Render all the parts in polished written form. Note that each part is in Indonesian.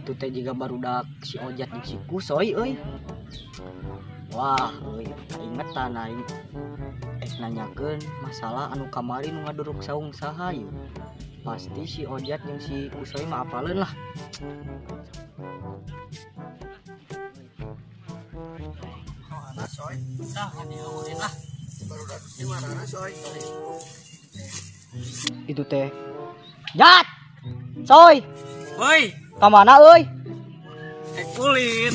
Itu teh juga barudak si Ojat jeung si Kusoy euy. Wah, euy, kaingetan aing. Nanyakeun masalah anu kamari nu ngaduruk saung saha ieu. Pasti si Ojat jeung si Kusoy mah apaleun lah. Mana Soy? Tah, diawain lah. Barudak di mana Soy? Itu teh. Jat! Soy, Woi, ka mana euy? kulin.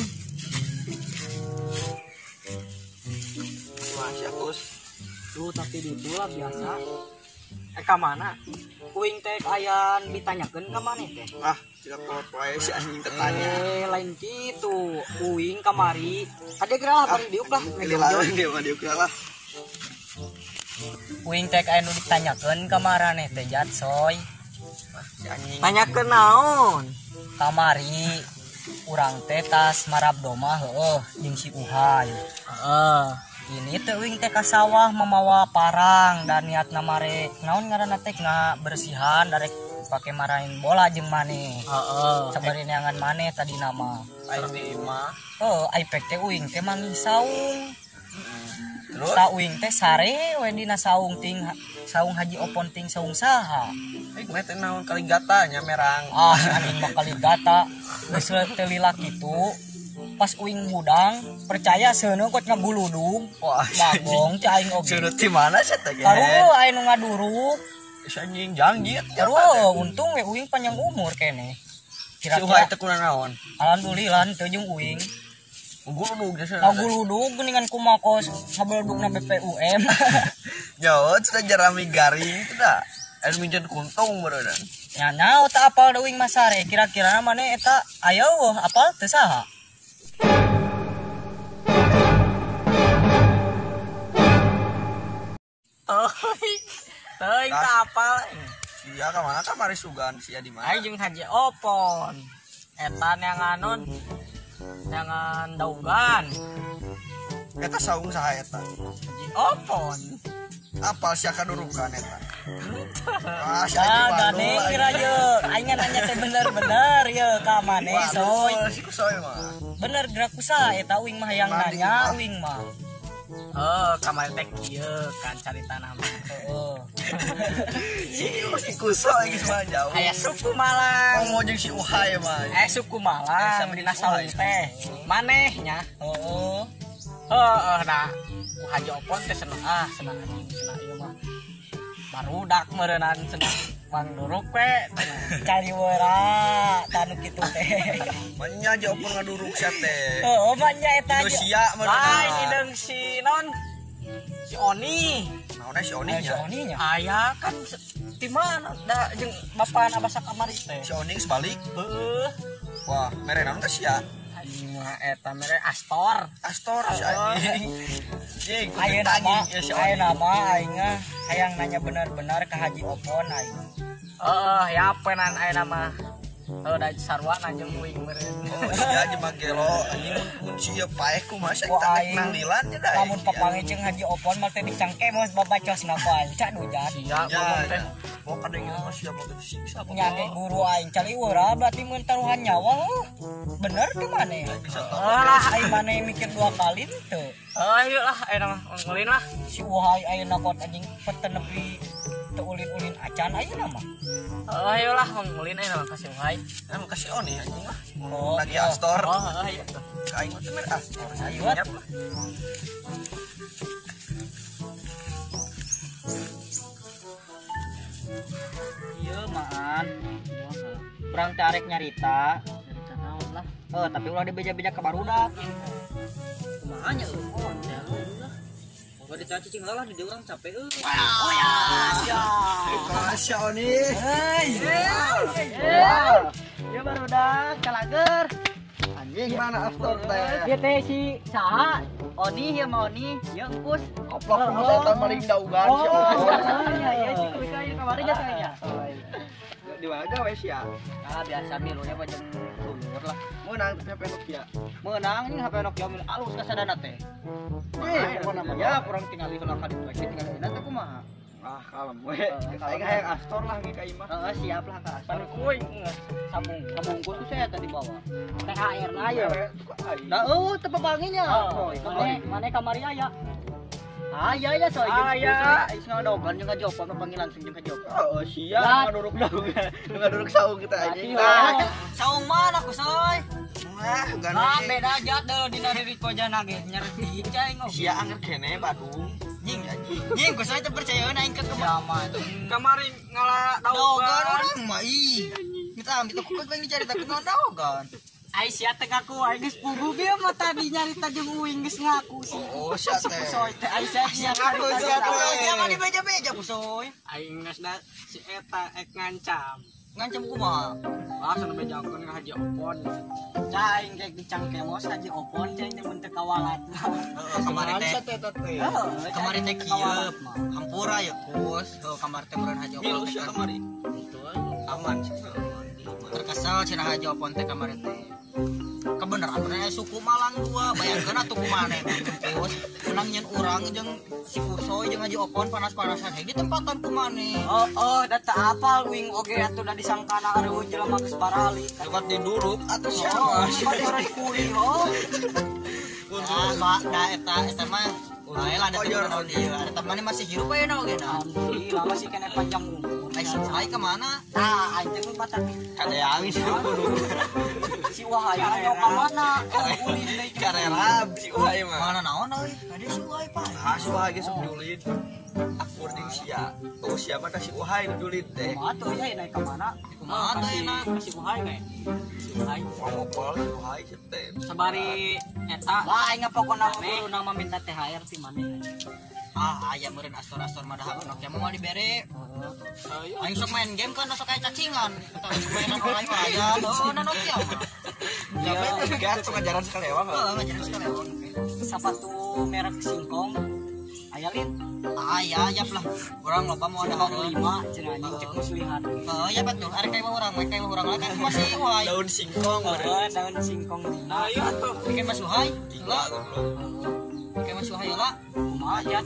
Masya Kus. Tuh, tapi di lah biasa. Ka mana? Uing teh ayan ditanyakeun ka maneh teh. Ah, cika kolot wae si anjing tetanya. Lain gitu. Uing kamari. Ade geura lah bari diuk lah. Lila dia mah diuk lah. Uing teh anu ditanyakeun ka marane teh Jat Soy. Si anjing. Tanyakeun naon? Kamari urang teh tas marabdoma heueuh jeung si Uhay. Heeh. Ini teh uing teh ka sawah mamawa parang dan niatna mare naon ngaranna teh bersihan darek pake marahin bola jeung maneh. Heeh. Sabari neangan maneh tadi nama. Aing di imah. Oh, aipek teh uing teh manggih saung. Terus Ta uing teh sare we dina saung ting saung Haji Opon ting saung saha. aing mah teh naon kali gatanya merang. Ah, si anjing mah kali gata. Geus teu lila kitu. Pas uing hudang percaya seuneu kot ngabuludung. Wah, Bagong cai aing oge. sudut di mana sih teh? Karu aya nu ngaduruk. Si anjing janggit. Karu untung we uing panjang umur kene. Si Uhay Kira-kira teh kunaon naon? alhamdulillah teu jeung uing. Guludug geus. Ngaguludug geuningan kumaha sabeledugna BPUM. Nyawa sudah jarami garing itu dah. Anu minjeun kuntung beureunan. Ya naon teu apal da uing masare. Kira-kira maneh eta aya weuh apal teu saha? Teuing ka apal. Sia ka mana kamari sugan sia di mana? Aing jeung Haji Opon. Eta neanganon. Neangan daugan. Eta saung saha eta? Haji Opon. Apal sia kadurukan eta? Ah, si Ah, anjing gane mandul, kira anjing. ye. Aing nanya teh bener-bener ye ka maneh Waduh, soy. si Kusoy mah. Bener gerak kusaha eta uing mah hayang Mandi, nanya mah. uing mah. Kamari teh kieu kan carita nama. Heeh. Si Kusoy geus mah jauh. Aya suku Malang. Ngomong jeung si Uhay mah. Suku Malang Sama dina di saung Uhay. teh. Manehnya. Heeh. Nah. Haji Opon teh seneng senang anjing senang ieu mah. Barudak meureunnan senang mangduruk we. Cari weura tanu kitu teh. Manya aja opon ngaduruk sia teh. Heeh, manya eta aja. Indonesia mah. Lain ideung si non si Oni. Naonna si Oni Si nya. Oni nya. Aya kan di mana da jeung bapan abasa kamari teh. Si Oni geus balik. Heueuh. Wah, mere naon ka sia? Anjing mah eta mere Astor. Astor si anjing. Jing, Ayeuna mah, ya si ayeuna Oni. mah aing hayang nanya bener-bener ka Haji Opon aing. Ya penan ayeuna mah. Da sarua nanjung uing meureun. Oh, sia aja mah gelo anjing mun sia paeh kumaha sia Wah, kita aing. nangdilan nya da. Lamun papange jeung Haji Opon mah teh dicangke mos babacosna ku anca nu Jat. Sia ngomong teh. Mau kadang ieu mah sia mah disiksa. Nyangke guru aing cali weura berarti mun taruhan nyawa heuh. Bener teu maneh. Bisa tahu. Alah aing maneh mikir dua kali teu. Ayo lah ayeuna mah ngulin lah. Si Uhay ayeuna kot anjing peten nepi teu ulin-ulin acan ayeuna mah. Ayo lah ngulin ayeuna mah kasih uhay. Nah, makasih Oni anjing mah. Oh, Lagi iya. Astor. Ayo. Ka aing mah teh mere Astor. Ayo, Sia nyap lah. Ieu maan. Kurang teh arek nyarita. Nyarita naon lah. Tapi ulah dibeja-beja ka barudak. Kumaha nya eueuh? Moga dicacing heula di dieu urang capek eueuh. Oh ya, Masya Oni. Hei. Ya barudak kalager. Anjing mana Astor teh? Ieu teh si saha? Oni ieu mah Oni, ieu engkus. Koplok mah eta paling daugan si Oni. Iya iya si kuika ieu kamari nya teh nya. Di mana gawe sia? Ah biasa milunya mah jeung sumur lah. Meunang tapi HP Nokia. Menang nih HP Nokia mil alus kasadana teh. Mana Ya kurang tinggal heula ka ditu tinggal dina teh kumaha? Ah, kalem we. Aing hayang astor lah ge ka imah. Heeh, siap lah Kak. Baru kuing. Sambung sambungku tuh saya tadi bawa. THR lah ya. Aing. Nah, tepa banginya. Mana kamari aya? Aya ya soal Aya. Ais ngadogan jeung kajopan panggil langsung jeung kajopan. Oh, sia ngaduruk daun. Ngaduruk saung kita aja. Saung mana kusoy? Wah, Nah, gana. beda aja deh dina diri kojana ge nyari cai ngomong. Sia anger kene Badung. Jing jing kusoy teh percaya aing ke kemana. Kemarin ngalah Dogan orang mah ih. Kita ambil tuh kok dicari tak kenal dogan. Ai sia teh ngaku aing geus pugu ge mah tadi nyarita jeung uing geus ngaku sih. Oh, sia teh. Kusoy teh ai sia Ngaku sia teh. Sia mah dibeja-beja kusoy. aing geus da si eta ngancam. Ngancam kumaha? Ah, sana bejakeun ka haji opon. Caing kayak dicangkemos haji opon caing teh mun teu kawalat. Kemarin teh Kemarin teh kieu hampura ya kus. Tuh kamar teh meureun haji opon. Milu sia kemari. Aman sih. Terkesal cenah haji opon teh kemarin teh. Kebeneran bener suku Malang dua bayangkeun atuh kumaha kus. Menang nyen urang jeung si kusoy jeung haji opon panas-panasan di tempatan kumaha. Oh, data apal wing oge atuh da disangkana areuh jelema geus barali. Dekat di duruk atau sia. Orang kuliah. Pak, eta mah. Lain lah, ada dia. Ada temannya masih hidup ya no, gitu. Alhamdulillah masih kena panjang umur. Hai kemana? Ah, aja tuh patah. Kada yang sih kudu. Si Wahai ayo kemana? Karera si Wahai mah. Mana naon euy? Tadi si Wahai Pak. Ah, si Wahai geus julid. Akur jeung sia. Oh, siapa tah si Wahai julid teh. Kumaha tuh ya naik kemana? Kumaha tuh ya si Wahai we. Si Wahai. Ngopol si Wahai teh. Sabari eta Lah aing pokona kudu nama minta THR ti maneh. Ah, aya meureun astor-astor mah dahar Nokia mah dibere. Aing sok main game kan sok kayak cacingan. Kita mainan online mah aya tuh Nokia mah. Ya, enggak suka jalan sekalewa mah. Heeh, ngajaran sekalewa. Sepatu merek Singkong. Aya lin. Aya, yap lah. Urang loba mau ada 5 cenah anjing cek muslihan. Heeh, ya betul. Arek kayak urang lah kan masih Wahai. Daun singkong Heeh, daun singkong 5. ayo tuh Bikin Mas Wahai. gila goblok. Bikin Mas Wahai lah. Kumaha aja.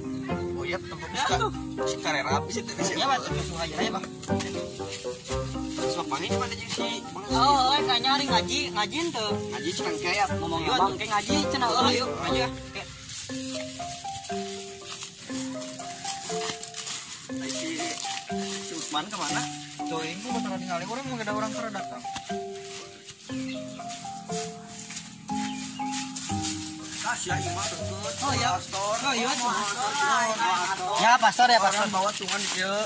Oh iya, tempat bisa. Si Karera bisa teh Ya betul Mas Wahai ya, Bang. Sok mangin pada jeung si Oh, kayak nyari ngaji teu. Ngaji cenah kayak Ngomong abang kayak ngaji cenah Ayo, aja. Si Usman kemana? Tuh, ini gua bakal ningali orang mau ada orang pada datang. Kasih imah deket. Oh ya. Pastor. Oh iya. Pastor. Ya, pastor ya, Orang pastor. bawa tungan kieu.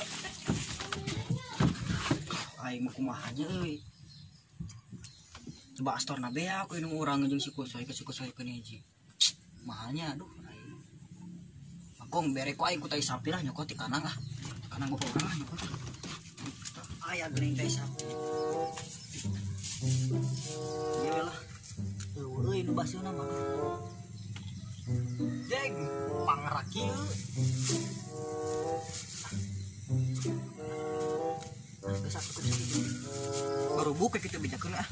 Aing mah kumaha aja euy. Coba astorna bea aku ini urang jeung si kusoy ke hiji. Mahanya aduh aing. Agong bere ku aing ku tai sapi lah nyokot ti kanang ah. Kanang gua urang ah nyokot. Aya geuning tai sapi. Ieu lah. Euy nu baseuna mah. Jeng pangrak ieu. Baru buka kita bijakeun ah.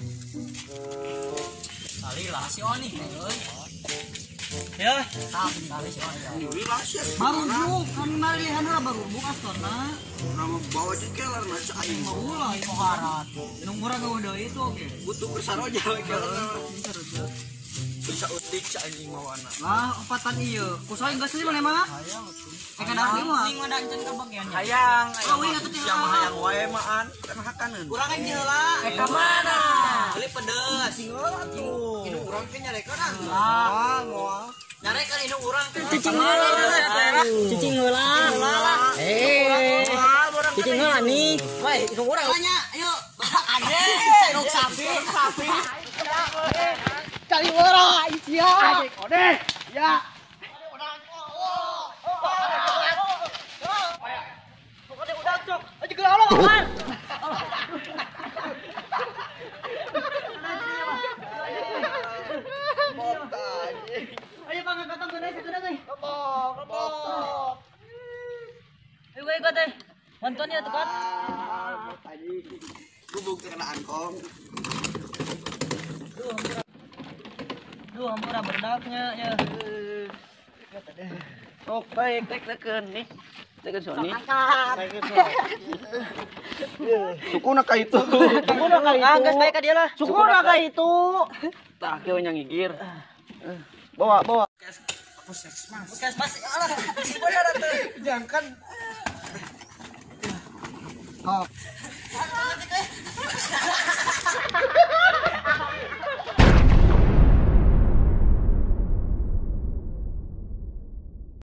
Salila si Oni euy. Ya, tapi kali si Oni. Ini rahasia. Baru buk, kami mari lihat baru buk astorna. Nama bawa jekelar na sa aing mau. Ulah itu harat. Nu murah gawe deui itu oke. Butuh bersaroja kelar. Bisa utik sa aing mawana. Lah, opatan ieu. Kusoy geus sih mana mah? Eka da ieu mah. Ning mah danceun ka bagiannya. hayang Oh, iya atuh Sia mah hayang wae maan kan hakaneun. Urang aja heula. Eka mana Beli pedes. Atuh. Ini urang teh nyarekeun ah. Moal. Nyarekeun ini urang teh. cicing heula cicing heula cicing heula nih woi itu urang Tanya, ayo. Ade, cek sapi. cari heula isia ode ya Ayo pangan katong geus euy. Kebok. Ayo gue ikut deh. Bantuan ya tekat. Gubuk kena angkong. Duh, hampura berdaknya ya. sok baik tek teken nih Tekan Sony. Sukuna ka itu. Sukuna ka itu. Anggas baik ka dia lah. Sukuna ka itu. Tak kau yang ngigir. Bawa, bawa. Puskesmas alah si bener atuh jangan Oh.